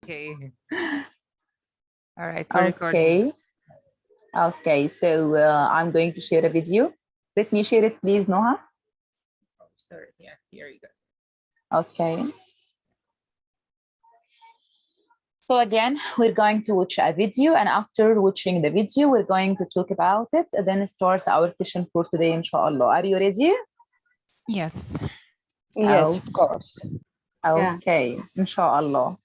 Okay. All right, we're recording. Okay. Okay, so I'm going to share a video. Let me share it, please, Noha. Oh, sorry. Yeah, here you go. Okay. So again, we're going to watch a video, and after watching the video, we're going to talk about it, and then start our session for today, inshallah. Are you ready? Yes. Yes, of course. Yeah. Okay, inshallah.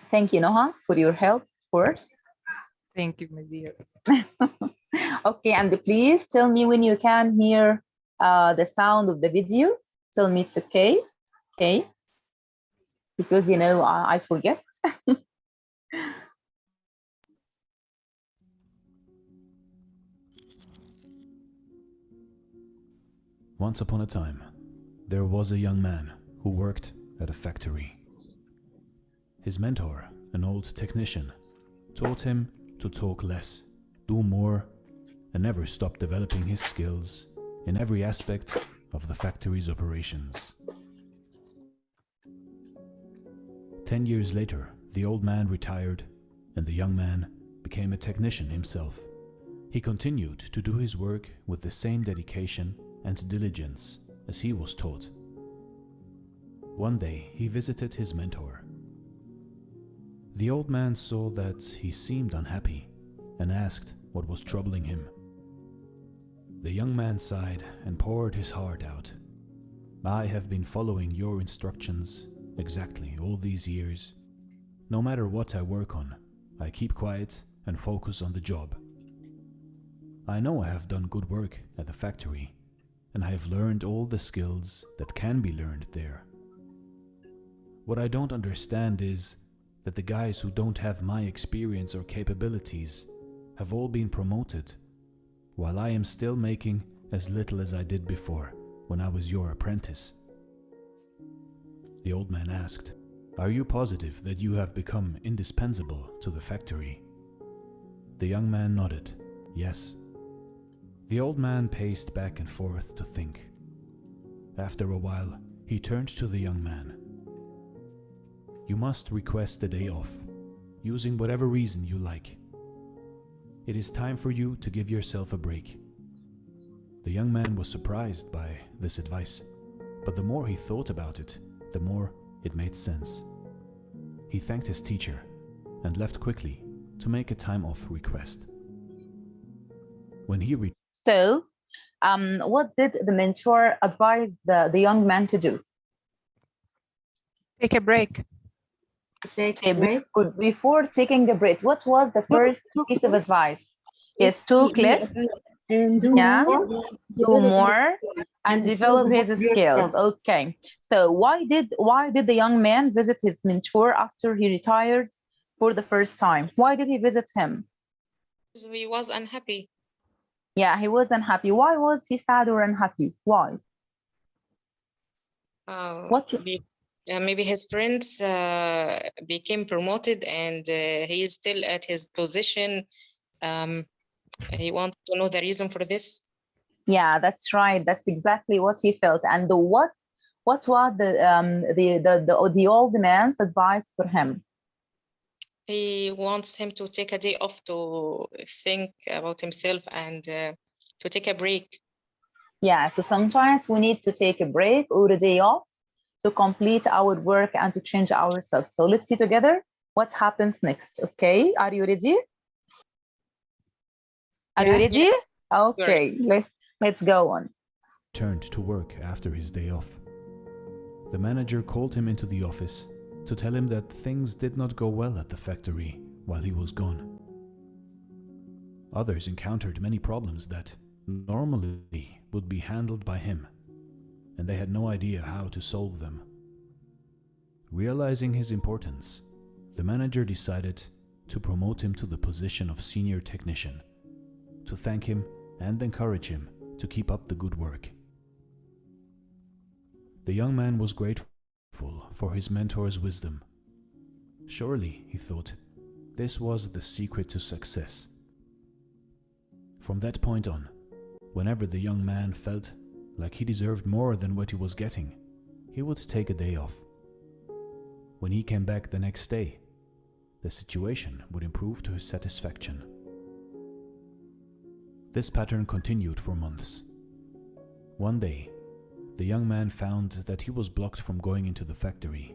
Thank you, Noha, for your help, of course. Thank you, my dear. Okay, and please tell me when you can hear the sound of the video. Tell me it's okay. Okay. Because, you know, I forget. Once upon a time, there was a young man who worked at a factory. His mentor, an old technician, taught him to talk less, do more, and never stop developing his skills in every aspect of the factory's operations. 10 years later, the old man retired, and the young man became a technician himself. He continued to do his work with the same dedication and diligence as he was taught. One day, he visited his mentor. The old man saw that he seemed unhappy and asked what was troubling him. The young man sighed and poured his heart out. "I have been following your instructions exactly all these years. No matter what I work on, I keep quiet and focus on the job. I know I have done good work at the factory, and I have learned all the skills that can be learned there. What I don't understand is that the guys who don't have my experience or capabilities have all been promoted, while I am still making as little as I did before when I was your apprentice." The old man asked, "Are you positive that you have become indispensable to the factory?" The young man nodded, yes. The old man paced back and forth to think. After a while, he turned to the young man. "You must request a day off, using whatever reason you like. It is time for you to give yourself a break." The young man was surprised by this advice, but the more he thought about it, the more it made sense. He thanked his teacher and left quickly to make a time-off request. When he returned, So, what did the mentor advise the young man to do? Take a break. Take a break. Before taking a break, what was the first piece of advice? Yes, talk less, And do yeah, more. do more, and develop his skills. Okay. So why did the young man visit his mentor after he retired for the first time? Why did he visit him? So he was unhappy. Yeah, he was unhappy. Why was he sad or unhappy? Why? What? Maybe his friends became promoted and he is still at his position. He wants to know the reason for this. Yeah, that's right. That's exactly what he felt. And what was the old man's advice for him? He wants him to take a day off to think about himself and to take a break. Yeah, so sometimes we need to take a break or a day off to complete our work and to change ourselves. So let's see together what happens next. Okay, are you ready? Are you ready? Okay, let's go on. turned to work after his day off. The manager called him into the office to tell him that things did not go well at the factory while he was gone. Others encountered many problems that normally would be handled by him, and they had no idea how to solve them. Realizing his importance, the manager decided to promote him to the position of senior technician, to thank him and encourage him to keep up the good work. The young man was grateful for his mentor's wisdom. Surely, he thought, this was the secret to success. From that point on, whenever the young man felt like he deserved more than what he was getting, he would take a day off. When he came back the next day, the situation would improve to his satisfaction. This pattern continued for months. One day, the young man found that he was blocked from going into the factory.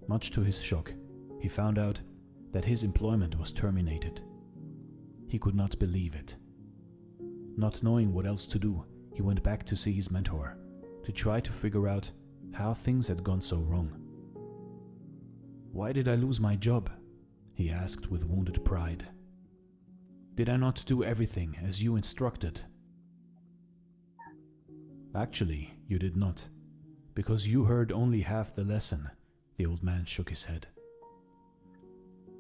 Much to his shock, he found out that his employment was terminated. He could not believe it. Not knowing what else to do, he went back to see his mentor to try to figure out how things had gone so wrong. "Why did I lose my job?" he asked with wounded pride. "Did I not do everything as you instructed?" "Actually, you did not, because you heard only half the lesson," the old man shook his head.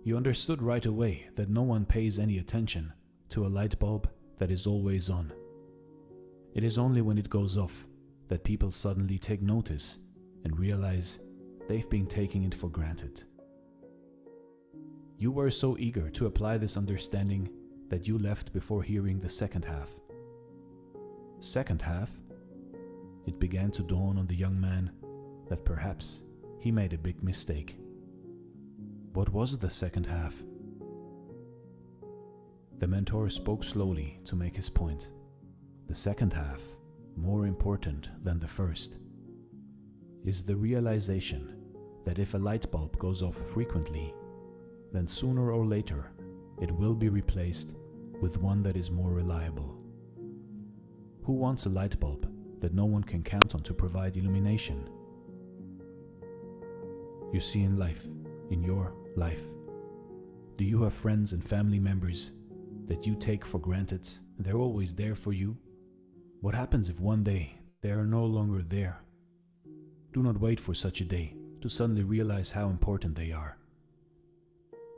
"You understood right away that no one pays any attention to a light bulb that is always on. It is only when it goes off that people suddenly take notice and realize they've been taking it for granted. You were so eager to apply this understanding that you left before hearing the second half." Second half? It began to dawn on the young man that perhaps he made a big mistake. What was the second half? The mentor spoke slowly to make his point. The second half, more important than the first, is the realization that if a light bulb goes off frequently, then sooner or later it will be replaced with one that is more reliable. Who wants a light bulb that no one can count on to provide illumination? You see, in life, in your life, do you have friends and family members that you take for granted and they're always there for you? What happens if one day they are no longer there? Do not wait for such a day to suddenly realize how important they are.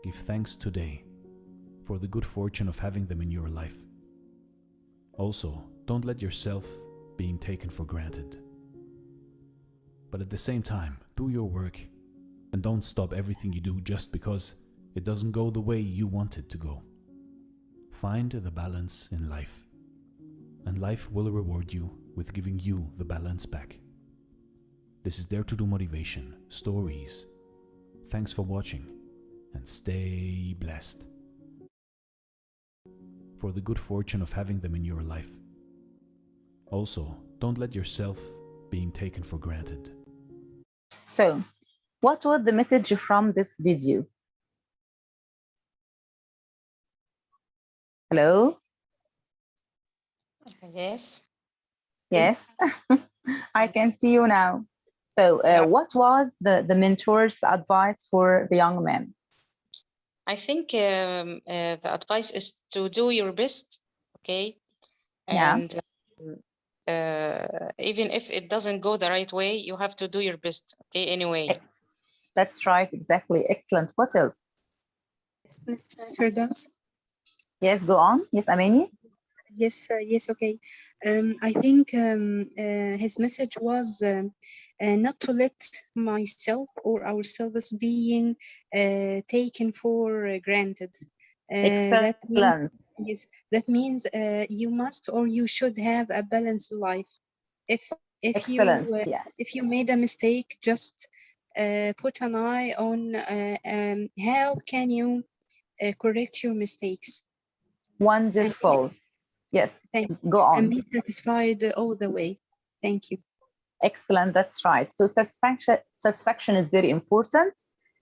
Give thanks today for the good fortune of having them in your life. Also, don't let yourself being taken for granted. But at the same time, do your work and don't stop everything you do just because it doesn't go the way you want it to go. Find the balance in life, and life will reward you with giving you the balance back. This is Dare to Do Motivation Stories. Thanks for watching and stay blessed. For the good fortune of having them in your life. Also, don't let yourself being taken for granted. So, what was the message from this video? Hello? Yes. Yes, I can see you now. So, what was the mentor's advice for the young man? I think the advice is to do your best, okay? And even if it doesn't go the right way, you have to do your best, okay, anyway. That's right, exactly. Excellent. What else? Yes, Miss Firdaus. Yes, go on. Yes, Amani? Yes, okay. I think his message was not to let myself or ourselves being taken for granted. Excellent. That means you must or you should have a balanced life. If you made a mistake, just put an eye on how can you correct your mistakes. Wonderful. Yes, go on. And be satisfied all the way. Thank you. Excellent, that's right. So satisfaction is very important.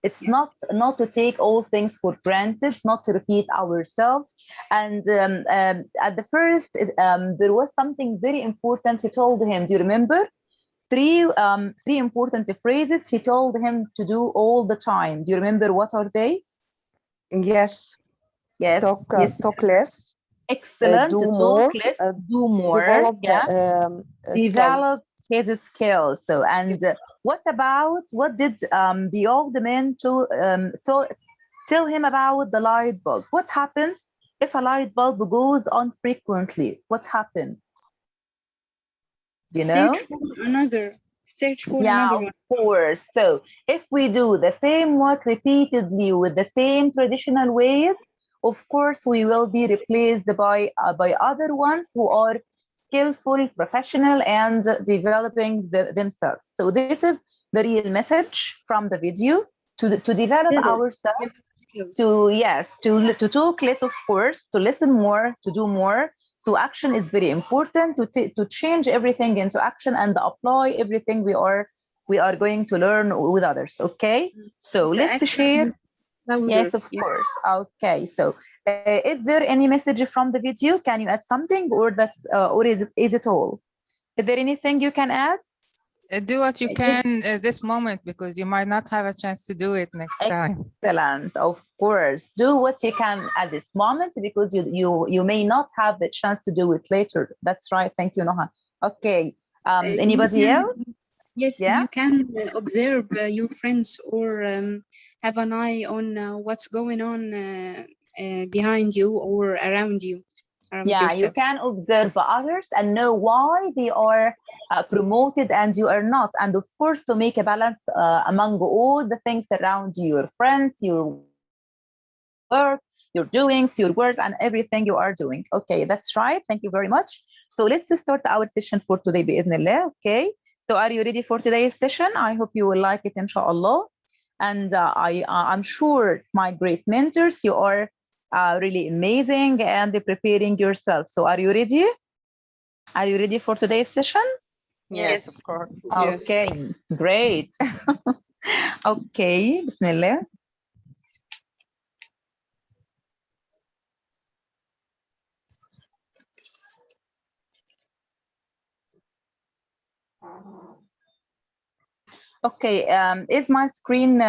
It's not to take all things for granted, not to repeat ourselves. And at the first, there was something very important he told him. Do you remember? Three important phrases he told him to do all the time. Do you remember what are they? Yes. Yes. Talk less. Excellent. Talk less, do more. Develop his skills. So, and what did the old man tell him about the light bulb? What happens if a light bulb goes on frequently? What happens? Do you know? Search for another one. Of course. So if we do the same work repeatedly with the same traditional ways, of course, we will be replaced by other ones who are skillful, professional, and developing themselves. So this is the real message from the video, to develop ourselves, Skills. to talk less, of course, to listen more, to do more. So action is very important, to change everything into action and apply everything we are going to learn with others. Okay, so let's share. Yes, of course. Okay, so is there any message from the video? Can you add something, or that's or is it all? Is there anything you can add? Do what you can at this moment, because you might not have a chance to do it next time. Excellent. Of course, do what you can at this moment, because you may not have the chance to do it later. That's right. Thank you, Noha. Okay. Anybody else? Yes, Yeah? you can observe your friends, or have an eye on what's going on behind you or around you. Yeah, you Yourself. can observe others and know why they are promoted and you are not. And of course, to make a balance among all the things around you, your friends, your work, your doings, your words, and everything you are doing. Okay, that's right. Thank you very much. So let's start our session for today, bi'idhnillah. Okay. So are you ready for today's session? I hope you will like it, inshallah. And I'm sure my great mentors, you are really amazing and preparing yourself. So are you ready? Are you ready for today's session? Yes, of course. Okay, great. Okay, Bismillah. Okay, is my screen,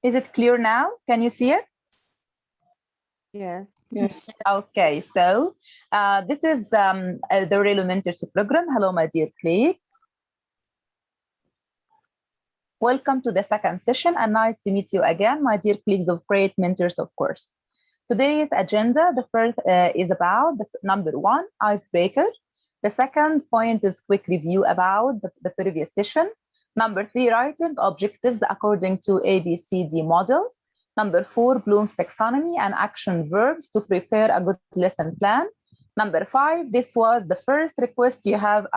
is it clear now? Can you see it? Yes. Yes. Okay, so this is the Relo Mentorship program. Hello, my dear colleagues. Welcome to the second session, and nice to meet you again, my dear colleagues of great mentors, of course. Today's agenda, the first is about number 1, icebreaker. The second point is quick review about the previous session. Number 3, writing objectives according to ABCD model. Number 4, Bloom's taxonomy and action verbs to prepare a good lesson plan. Number 5, this was the first request you have.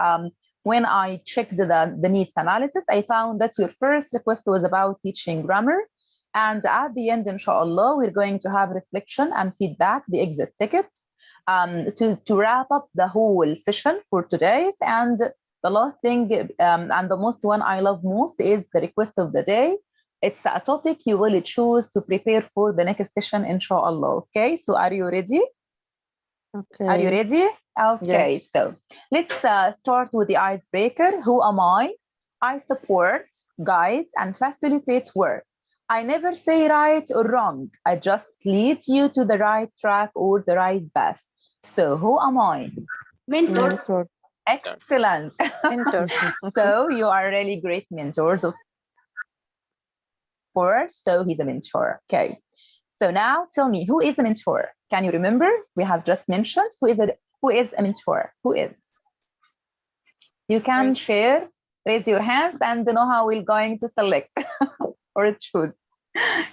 When I checked the needs analysis, I found that your first request was about teaching grammar. And at the end, inshallah, we're going to have reflection and feedback, the exit ticket, to wrap up the whole session for today's. And the last thing, and the most one I love most, is the request of the day. It's a topic you will choose to prepare for the next session, inshallah. Okay, so are you ready? Okay. Are you ready? Okay, Yes. so let's start with the icebreaker. Who am I? I support, guide, and facilitate work. I never say right or wrong. I just lead you to the right track or the right path. So who am I? Mentor. Mentor. Excellent. Mentor. So you are really great mentors, of course. So he's a mentor. Okay. So now tell me, who is a mentor? Can you remember? We have just mentioned who is a mentor? Who is? You can share, raise your hands, and know how we're going to select or choose.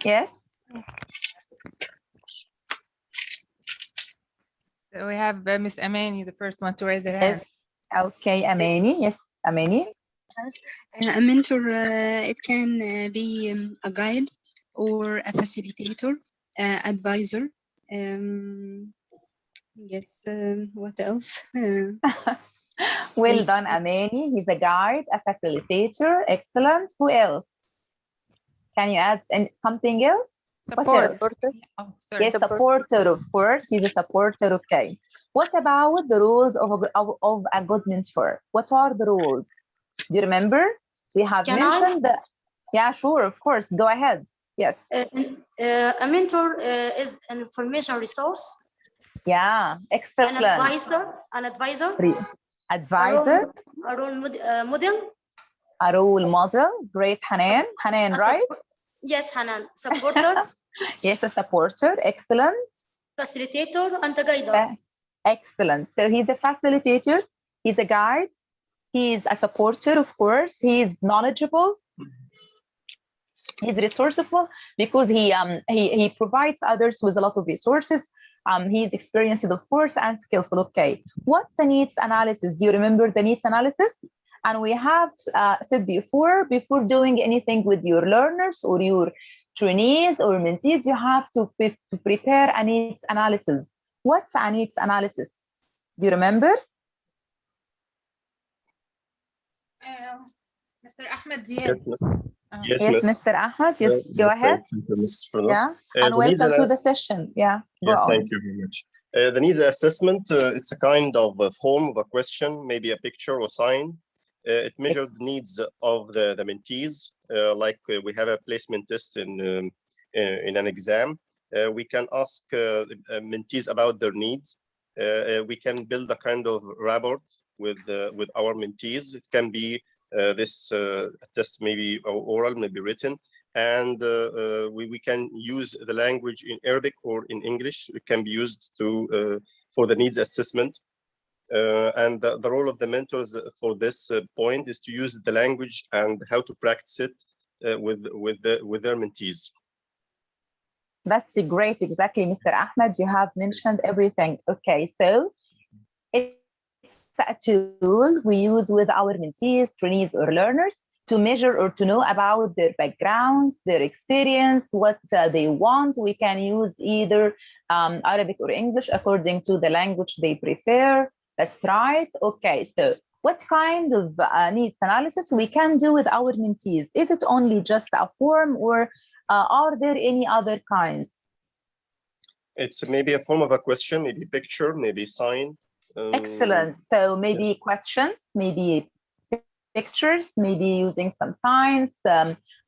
Yes. So we have Miss Amani, the first one to raise her hand. Yes. Okay, Amani. Yes, Amani. A mentor, it can be a guide or a facilitator, advisor. Yes, what else? Well done, Amani. He's a guide, a facilitator. Excellent. Who else? Can you add something else? Support. What else? Oh, sorry. Yes, supporter, of course. He's a supporter. Okay. What about the rules of a good mentor? What are the rules? Do you remember? We have Can mentioned that. Yeah, sure, of course. Go ahead. Yes. A mentor is an information resource. Yeah, excellent. An advisor. Advisor. A role model. A role model. Great, Hanan. Hanan, right? Yes, Hanan. Supporter. Yes, a supporter. Excellent. Facilitator and a guide. Excellent. So he's a facilitator. He's a guide. He's a supporter, of course. He's knowledgeable. He's resourceful because he provides others with a lot of resources. He's experienced, of course, and skillful. Okay. What's the needs analysis? Do you remember the needs analysis? And we have said before doing anything with your learners or your trainees or mentees, you have to prepare a needs analysis. What's a needs analysis? Do you remember? Mr. Ahmed, Yes, Yes, miss. Mr. Ahmed, yes, go ahead. Thank you, Ms. Fernandez. Yeah, and the needs welcome to the session. Yeah, go on. Thank you very much. The needs assessment, it's a kind of a form of a question, maybe a picture or sign. It measures the needs of the mentees, like we have a placement test in an exam. We can ask mentees about their needs. We can build a kind of rapport with our mentees. It can be this test maybe oral, maybe written, and we can use the language in Arabic or in English. It can be used to for the needs assessment. And the role of the mentors for this point is to use the language and how to practice it with their mentees. That's great, exactly, Mr. Ahmed. You have mentioned everything. Okay, so it's a tool we use with our mentees, trainees, or learners to measure or to know about their backgrounds, their experience, what they want. We can use either Arabic or English according to the language they prefer. That's right. Okay, so what kind of needs analysis we can do with our mentees? Is it only just a form, or are there any other kinds? It's maybe a form of a question, maybe picture, maybe sign. Excellent. So maybe yes. questions, maybe pictures, maybe using some signs,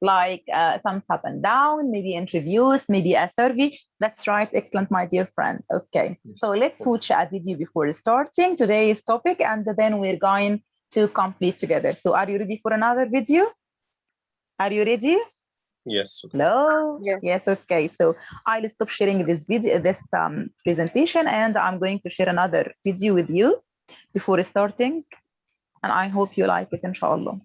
like thumbs up and down, maybe interviews, maybe a survey. That's right. Excellent, my dear friends. Okay, yes. So let's watch a video before starting today's topic, and then we're going to complete together. So are you ready for another video? Are you ready? Yes. Hello. Yes. Okay. So I'll stop sharing this video, this presentation, and I'm going to share another video with you before starting. And I hope you like it, inshallah.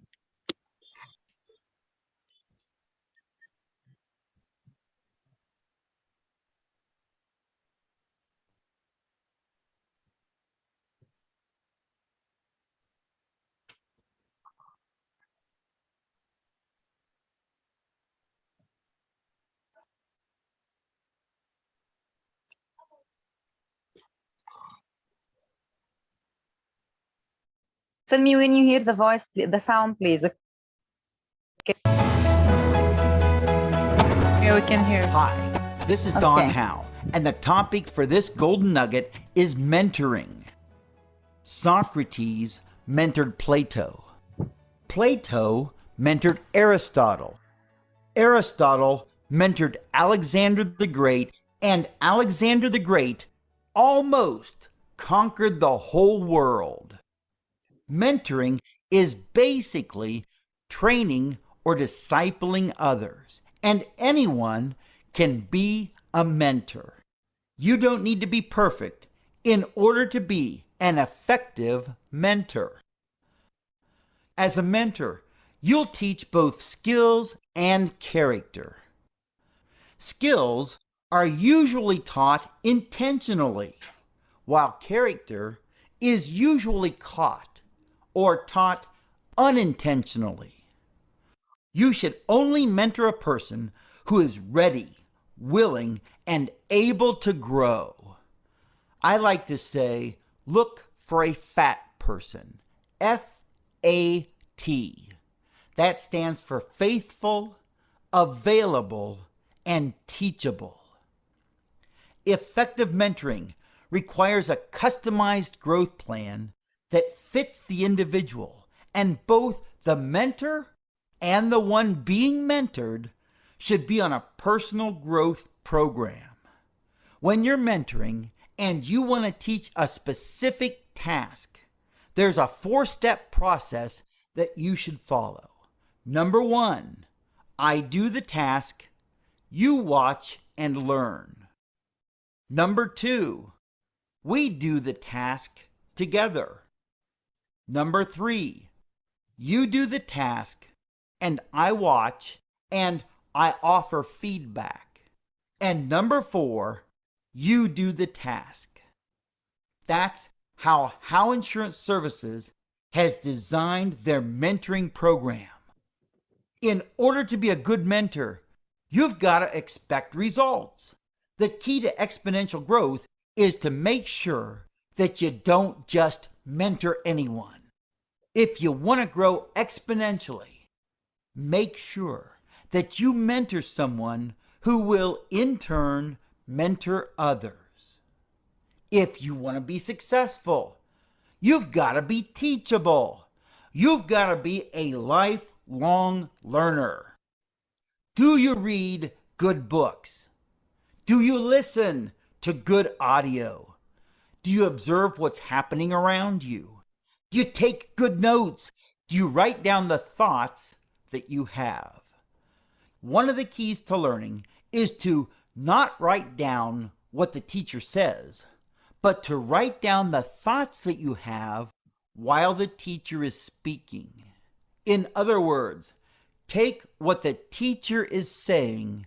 Tell me when you hear the voice, the sound, please. Okay. Yeah, we can hear. Hi, this is Don Howe, and the topic for this golden nugget is mentoring. Socrates mentored Plato. Plato mentored Aristotle. Aristotle mentored Alexander the Great, and Alexander the Great almost conquered the whole world. Mentoring is basically training or discipling others, and anyone can be a mentor. You don't need to be perfect in order to be an effective mentor. As a mentor, you'll teach both skills and character. Skills are usually taught intentionally, while character is usually caught or taught unintentionally. You should only mentor a person who is ready, willing, and able to grow. I like to say, look for a fat person. F-A-T. That stands for faithful, available, and teachable. Effective mentoring requires a customized growth plan that fits the individual, and both the mentor and the one being mentored should be on a personal growth program. When you're mentoring and you want to teach a specific task, there's a 4-step process that you should follow. Number 1, I do the task, you watch and learn. Number 2, we do the task together. Number 3, you do the task and I watch and I offer feedback. And number 4, you do the task. That's how Insurance Services has designed their mentoring program. In order to be a good mentor, you've got to expect results. The key to exponential growth is to make sure that you don't just mentor anyone. If you want to grow exponentially, make sure that you mentor someone who will in turn mentor others. If you want to be successful, you've got to be teachable. You've got to be a lifelong learner. Do you read good books? Do you listen to good audio? Do you observe what's happening around you? Do you take good notes? Do you write down the thoughts that you have? One of the keys to learning is to not write down what the teacher says, but to write down the thoughts that you have while the teacher is speaking. In other words, take what the teacher is saying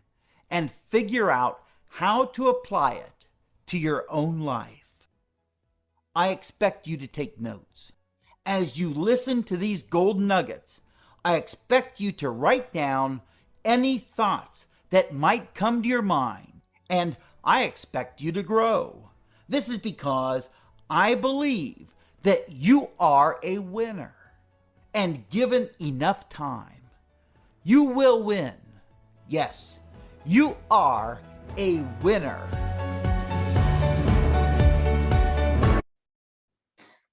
and figure out how to apply it to your own life. I expect you to take notes. As you listen to these golden nuggets, I expect you to write down any thoughts that might come to your mind, and I expect you to grow. This is because I believe that you are a winner, and given enough time, you will win. Yes, you are a winner.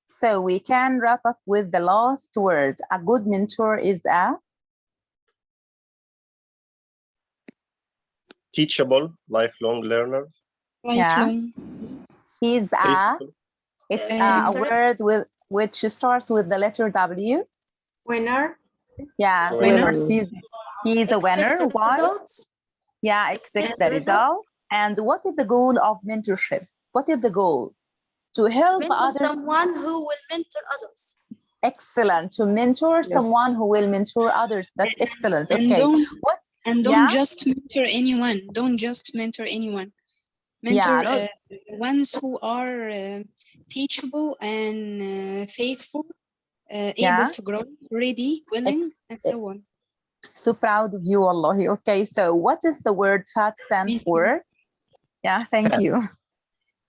So we can wrap up with the last word. A good mentor is a Teachable, lifelong learner. Lifelong. He's it's a word with which starts with the letter W. Winner. Yeah, Winner. he's a winner. Expected Why? results. Yeah, expect the Expected results. And what is the goal of mentorship? What is the goal? To help Mentor others. someone who will mentor others. Excellent. To mentor Yes. someone who will mentor others. That's excellent. And Okay. don't Yeah? just mentor anyone. Don't just mentor anyone. Mentor Yeah, ones who are teachable and faithful, Yeah. able to grow, ready, willing, and so on. So proud of you, Wallahi. Okay, so what does the word FAT stand Me too. for? Yeah, thank Fat. you.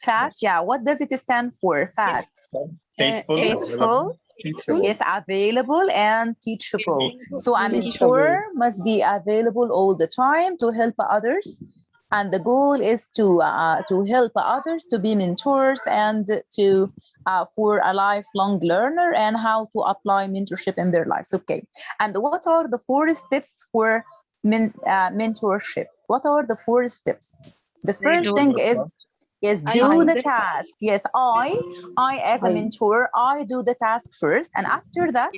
FAT, yeah, what does it stand for? FAT. Faithful, Faithful, teachable. yes, available and teachable. So a Teachable. mentor must be available all the time to help others. And the goal is to help others to be mentors and to for a lifelong learner and how to apply mentorship in their lives. Okay. And what are the 4 steps for mentorship? What are the 4 steps? The first thing is do the task. Yes, I as a mentor, I do the task first, and after that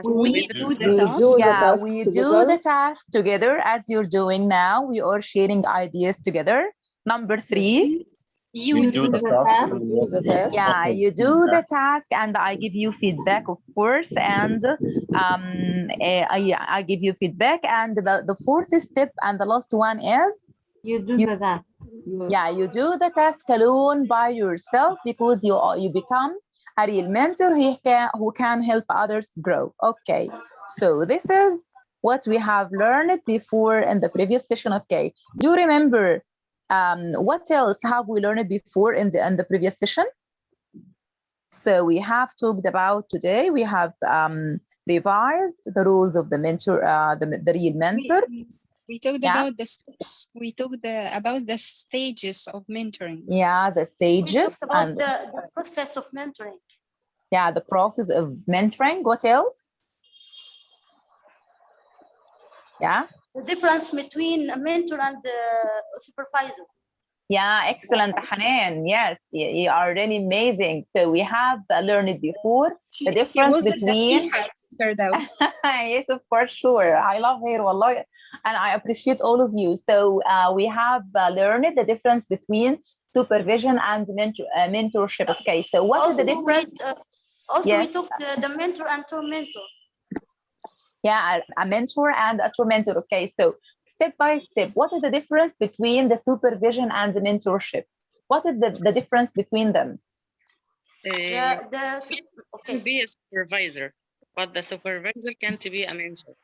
We do the We task. do the yeah, task we do together. the task together as you're doing now. We are sharing ideas together. Number 3, You do the task. We do the task. yeah, you do the task and I give you feedback, of course. And I give you feedback. And the 4th step and the last one is You do You- that. yeah, you do the task alone by yourself because you become a real mentor who can help others grow. Okay, so this is what we have learned before in the previous session. Okay, do you remember what else have we learned before in the previous session? So we have talked about today, we have revised the rules of the mentor, the real mentor. We talked Yeah. about the steps. We talked about the stages of mentoring. Yeah, the We stages talked about and the process of mentoring. yeah, the process of mentoring. What else? Yeah. The difference between a mentor and the supervisor. Yeah, excellent, Hanan. Yes, you are really amazing. So we have learned before the difference between. Yes, of course, sure. I love her, wallah, and I appreciate all of you. So we have learned the difference between supervision and mentorship. Okay, so what is the difference? We took the mentor and tormentor. Yeah, a mentor and a tormentor. Okay, so step by step, what is the difference between the supervision and the mentorship? What is the difference between them? Can be a supervisor, but the supervisor can't be a mentor.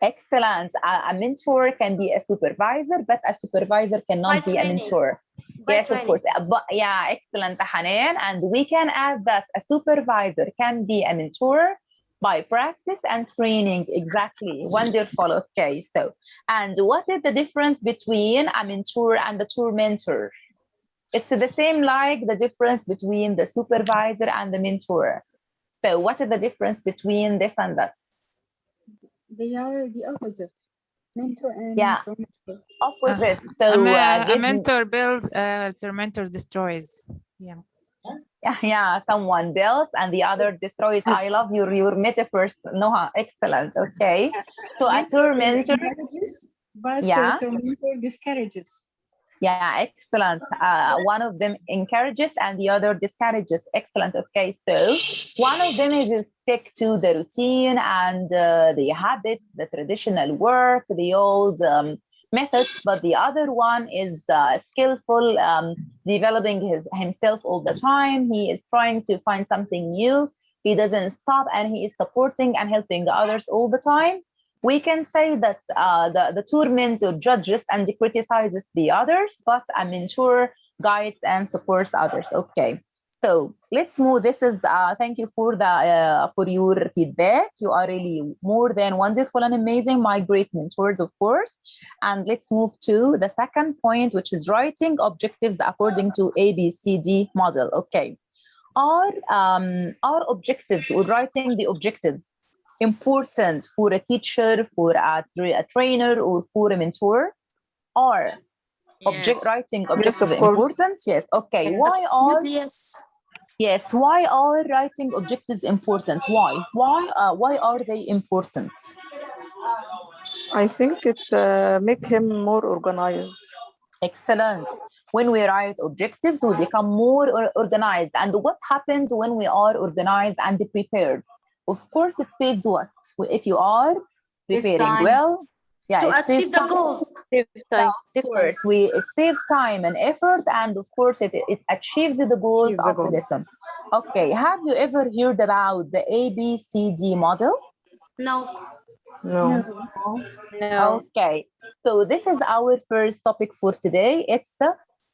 Excellent. A mentor can be a supervisor, but a supervisor cannot be a mentor. Yes, of course. But yeah, excellent, Hanan. And we can add that a supervisor can be a mentor by practice and training. Exactly. Wonderful. Okay. So, and what is the difference between a mentor and a mentor? It's the same like the difference between the supervisor and the mentor. So what is the difference between this and that? They are the opposite. Mentor and mentor. Opposite. So a mentor builds, the mentor destroys. Yeah. Yeah, someone builds and the other destroys. I love your metaphors, Noha. Excellent. Okay. So a mentor, but mentor discourages. Yeah, excellent. One of them encourages and the other discourages. Excellent. Okay, so one of them is stick to the routine and the habits, the traditional work, the old methods, but the other one is skillful, developing himself all the time. He is trying to find something new. He doesn't stop and he is supporting and helping others all the time. We can say that the tour mentor judges and criticizes the others, but a mentor guides and supports others. Okay, so let's move. This is thank you for your feedback. You are really more than wonderful and amazing, my great mentors, of course. And let's move to the second point, which is writing objectives according to ABCD model. Okay, are objectives or writing the objectives important for a teacher, for a trainer, or for a mentor? Or writing objectives important? Yes. Okay. Why are writing objectives important? Why are they important? I think it make him more organized. Excellent. When we write objectives, we become more organized. And what happens when we are organized and prepared? Of course, it saves what? If you are preparing well, to achieve the goals. Of course, it saves time and effort, and of course, it achieves the goals of the lesson. Okay, have you ever heard about the ABCD model? No. Okay, so this is our first topic for today. It's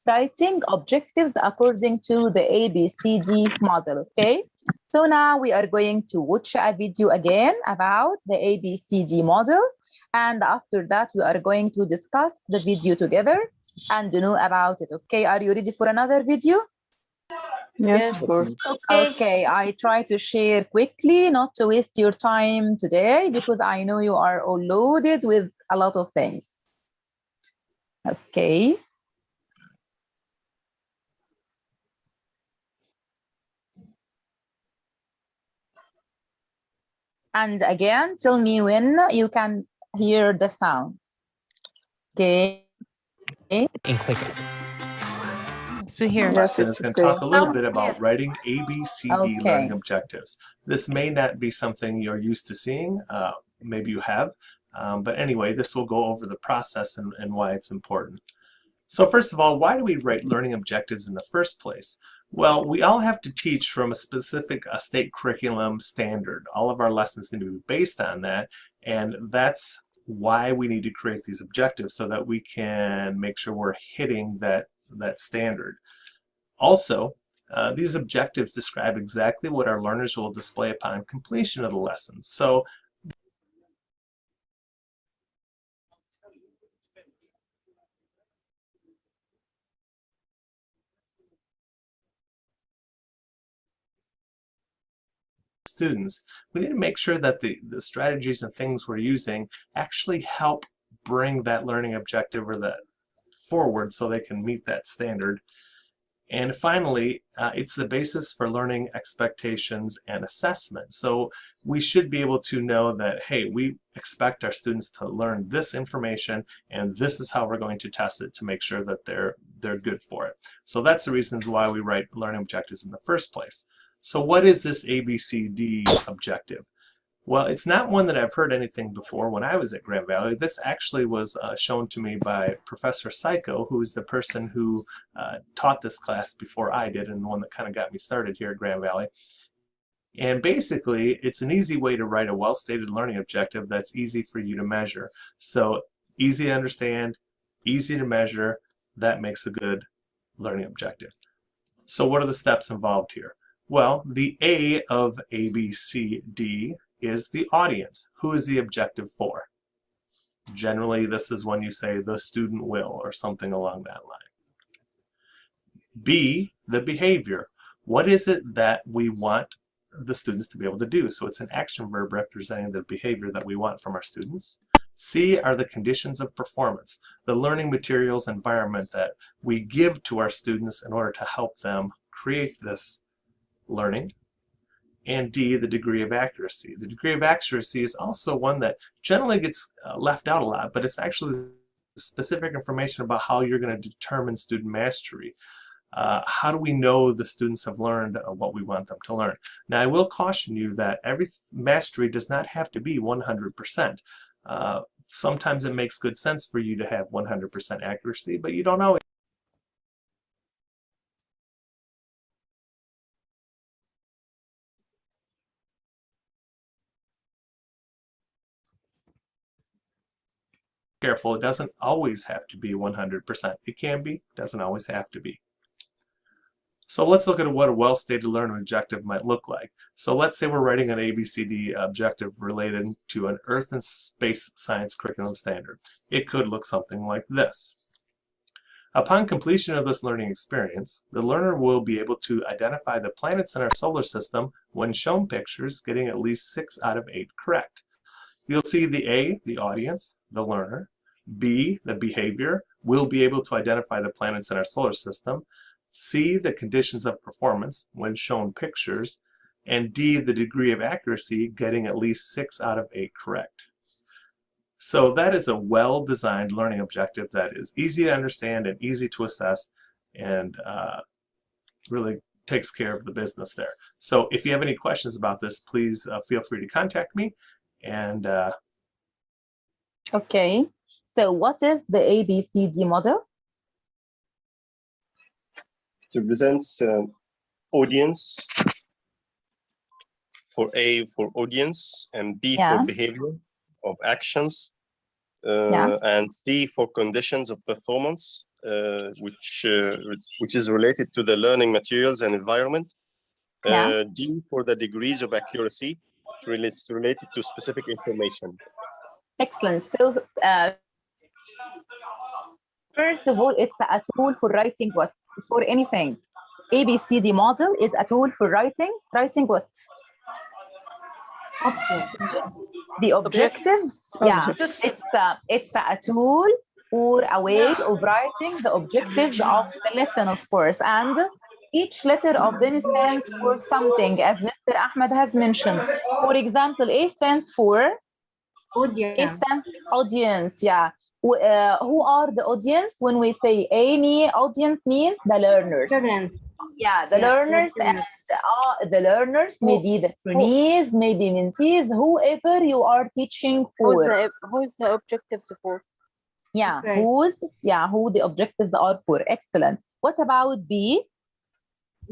writing objectives according to the ABCD model. Okay, so now we are going to watch a video again about the ABCD model, and after that we are going to discuss the video together and know about it. Okay, are you ready for another video? Yes, of course. Okay, I try to share quickly, not to waste your time today, because I know you are all loaded with a lot of things. Okay. And again, tell me when you can hear the sound. Okay. And click it. So here. Yes, it's going to talk a little bit about writing ABCD learning objectives. This may not be something you're used to seeing. Maybe you have. But anyway, this will go over the process and why it's important. So first of all, why do we write learning objectives in the first place? Well, we all have to teach from a specific state curriculum standard. All of our lessons need to be based on that, and that's why we need to create these objectives, so that we can make sure we're hitting that standard. Also, these objectives describe exactly what our learners will display upon completion of the lessons. So students, we need to make sure that the strategies and things we're using actually help bring that learning objective or that forward so they can meet that standard. And finally, it's the basis for learning expectations and assessment. So we should be able to know that, hey, we expect our students to learn this information, and this is how we're going to test it to make sure that they're good for it. So that's the reasons why we write learning objectives in the first place. So what is this ABCD objective? Well, it's not one that I've heard anything before. When I was at Grand Valley, this actually was shown to me by Professor Psycho, who is the person who taught this class before I did, and the one that kind of got me started here at Grand Valley. And basically, it's an easy way to write a well-stated learning objective that's easy for you to measure. So easy to understand, easy to measure, that makes a good learning objective. So what are the steps involved here? Well, the A of ABCD is the audience. Who is the objective for? Generally, this is when you say the student will or something along that line. B, the behavior. What is it that we want the students to be able to do? So it's an action verb representing the behavior that we want from our students. C are the conditions of performance, the learning materials environment that we give to our students in order to help them create this learning. And D, the degree of accuracy. The degree of accuracy is also one that generally gets left out a lot, but it's actually specific information about how you're going to determine student mastery. How do we know the students have learned what we want them to learn? Now, I will caution you that every mastery does not have to be 100%. Sometimes it makes good sense for you to have 100% accuracy, but you don't always. Careful, it doesn't always have to be 100%. It can be, doesn't always have to be. So let's look at what a well-stated learning objective might look like. So let's say we're writing an ABCD objective related to an Earth and Space Science curriculum standard. It could look something like this. Upon completion of this learning experience, the learner will be able to identify the planets in our solar system when shown pictures, getting at least 6 out of 8 correct. You'll see the A, the audience, the learner. B, the behavior, will be able to identify the planets in our solar system. C, the conditions of performance when shown pictures. And D, the degree of accuracy, getting at least 6 out of 8 correct. So that is a well-designed learning objective that is easy to understand and easy to assess, and really takes care of the business there. So if you have any questions about this, please feel free to contact me. And okay, so what is the ABCD model? It represents audience, for A for audience, and B for behavior of actions, and C for conditions of performance, which is related to the learning materials and environment. D for the degrees of accuracy, related to specific information. Excellent. So first of all, it's a tool for writing what? For anything. ABCD model is a tool for writing what? The objectives. Yeah, it's a tool or a way of writing the objectives of the lesson, of course, and each letter of them stands for something, as Mr. Ahmed has mentioned. For example, A stands for audience. A stands for audience. Yeah. Who are the audience? When we say Amy, audience means the learners. Students. Yeah, the learners, and the learners, maybe the trainees, maybe mentees, whoever you are teaching for. Who's the objectives for? Yeah, who the objectives are for. Excellent. What about B?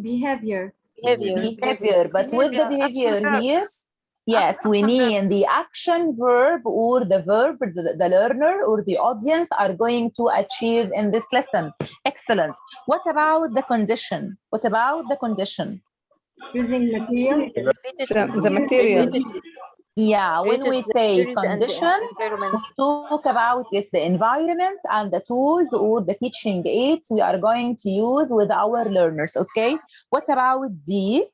Behavior. Behavior. But with the behavior here, yes, we mean the action verb or the verb the learner or the audience are going to achieve in this lesson. Excellent. What about the condition? What about the condition? Using material. The material. Yeah, when we say condition, we talk about is the environment and the tools or the teaching aids we are going to use with our learners. Okay. What about D?